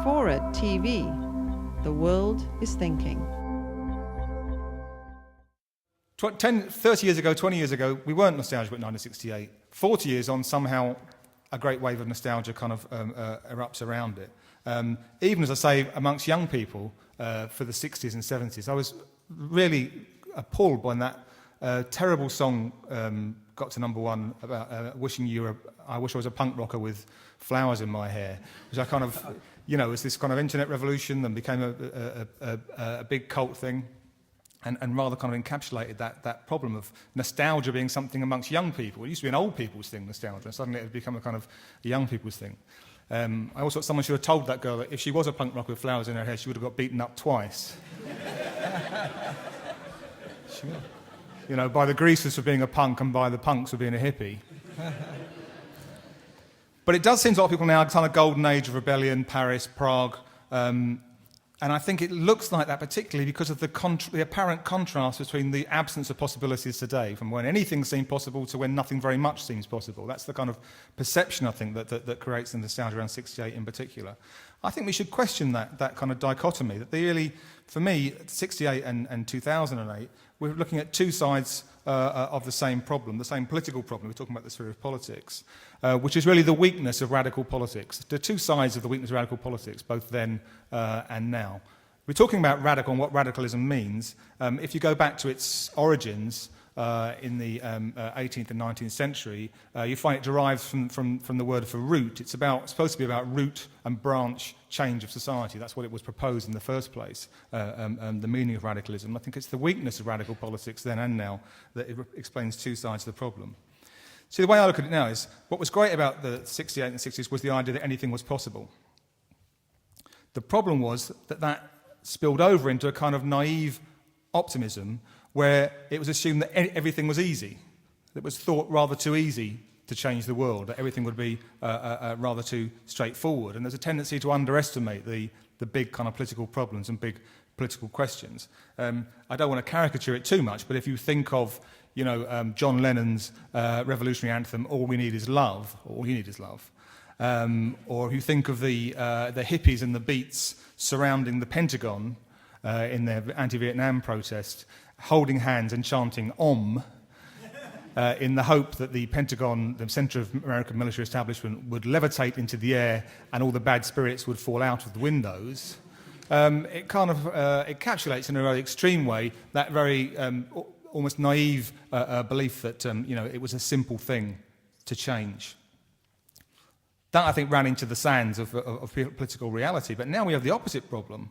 Fora TV. The world is thinking. 30 years ago, 20 years ago, we weren't nostalgic about 1968. 40 years on, somehow a great wave of nostalgia kind of erupts around it. Even, as I say, amongst young people for the 60s and 70s. I was really appalled when that terrible song got to number one about I wish I was a punk rocker with flowers in my hair, which I kind of, was this kind of internet revolution and became a big cult thing. And rather kind of encapsulated that problem of nostalgia being something amongst young people. It used to be an old people's thing, nostalgia, and suddenly it had become a kind of a young people's thing. I also thought someone should have told that girl that if she was a punk rocker with flowers in her hair, she would have got beaten up twice. By the greasers for being a punk and by the punks for being a hippie. But it does seem to a lot of people now a kind of golden age of rebellion, Paris, Prague, and I think it looks like that particularly because of the apparent contrast between the absence of possibilities today, from when anything seemed possible to when nothing very much seems possible. That's the kind of perception, I think, that creates the nostalgia around 68 in particular. I think we should question that kind of dichotomy, that for me, 68 and 2008, we're looking at two sides of the same problem, the same political problem. We're talking about the sphere of politics, which is really the weakness of radical politics. There are two sides of the weakness of radical politics, both then and now. We're talking about radical and what radicalism means. If you go back to its origins in the 18th and 19th century, you find it derives from the word for root. It's supposed to be about root and branch change of society. That's what it was proposed in the first place, the meaning of radicalism. I think it's the weakness of radical politics then and now that it explains two sides of the problem. See, the way I look at it now is, what was great about the 68 and 60s was the idea that anything was possible. The problem was that spilled over into a kind of naive optimism where it was assumed that everything was easy. It was thought rather too easy to change the world, that everything would be rather too straightforward. And there's a tendency to underestimate the big kind of political problems and big political questions. I don't want to caricature it too much, but if you think of John Lennon's revolutionary anthem, All We Need Is Love, All You Need Is Love, or if you think of the hippies and the beats surrounding the Pentagon in their anti-Vietnam protest, holding hands and chanting Om, in the hope that the Pentagon, the centre of American military establishment, would levitate into the air and all the bad spirits would fall out of the windows. It kind of encapsulates in a very extreme way that very almost naive belief that it was a simple thing to change. That, I think, ran into the sands of political reality. But now we have the opposite problem.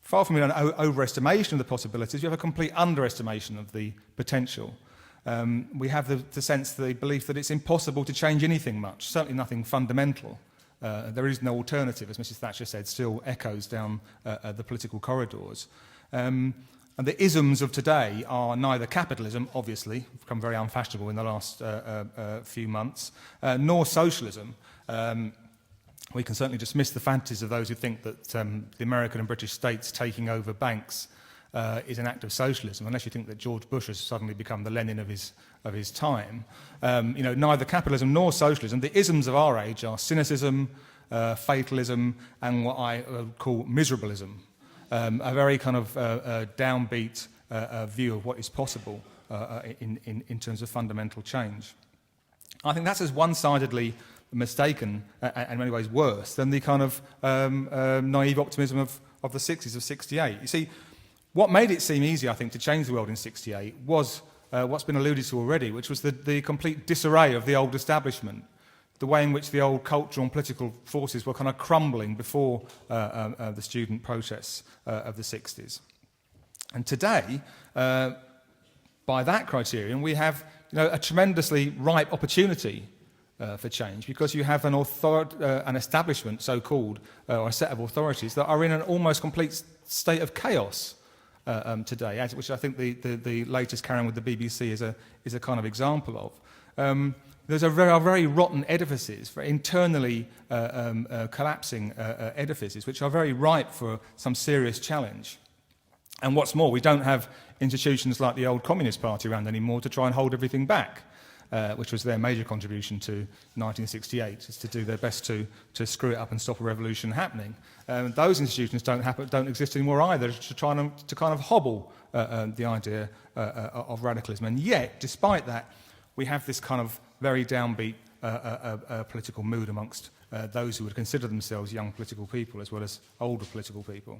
Far from an overestimation of the possibilities, we have a complete underestimation of the potential. We have the sense, the belief that it's impossible to change anything much, certainly nothing fundamental. There is no alternative, as Mrs. Thatcher said, still echoes down the political corridors. And the isms of today are neither capitalism, obviously, become very unfashionable in the last few months, nor socialism. We can certainly dismiss the fantasies of those who think that the American and British states taking over banks is an act of socialism, unless you think that George Bush has suddenly become the Lenin of his time. Neither capitalism nor socialism. The isms of our age are cynicism, fatalism, and what I call miserabilism. A very kind of downbeat view of what is possible in terms of fundamental change. I think that's as one-sidedly mistaken, and in many ways worse, than the kind of naive optimism of the 60s, of 68. You see, what made it seem easy, I think, to change the world in 68 was what's been alluded to already, which was the complete disarray of the old establishment, the way in which the old cultural and political forces were kind of crumbling before the student protests of the 60s. And today, by that criterion, we have a tremendously ripe opportunity for change, because you have an establishment, so-called, or a set of authorities that are in an almost complete state of chaos today, which I think the latest carrying with the BBC is a kind of example of. There's very rotten edifices, internally collapsing edifices, which are very ripe for some serious challenge. And what's more, we don't have institutions like the old Communist Party around anymore to try and hold everything back. which was their major contribution to 1968, is to do their best to screw it up and stop a revolution happening. Those institutions don't exist anymore either, to kind of hobble the idea of radicalism. And yet, despite that, we have this kind of very downbeat political mood amongst those who would consider themselves young political people as well as older political people.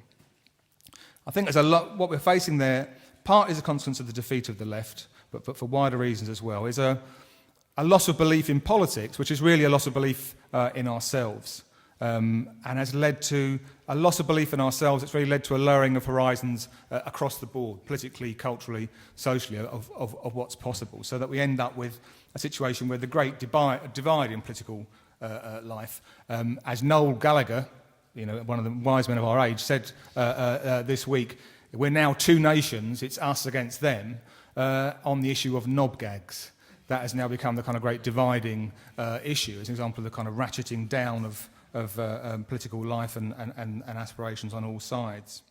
I think there's a lot. What we're facing there, part is a consequence of the defeat of the left, but for wider reasons as well, is a loss of belief in politics, which is really a loss of belief in ourselves, and has led to a loss of belief in ourselves. It's really led to a lowering of horizons across the board, politically, culturally, socially, of what's possible, so that we end up with a situation where the great divide in political life, as Noel Gallagher, one of the wise men of our age, said this week, we're now two nations, it's us against them, on the issue of knobgags. That has now become the kind of great dividing issue, as an example of the kind of ratcheting down of political life and aspirations on all sides.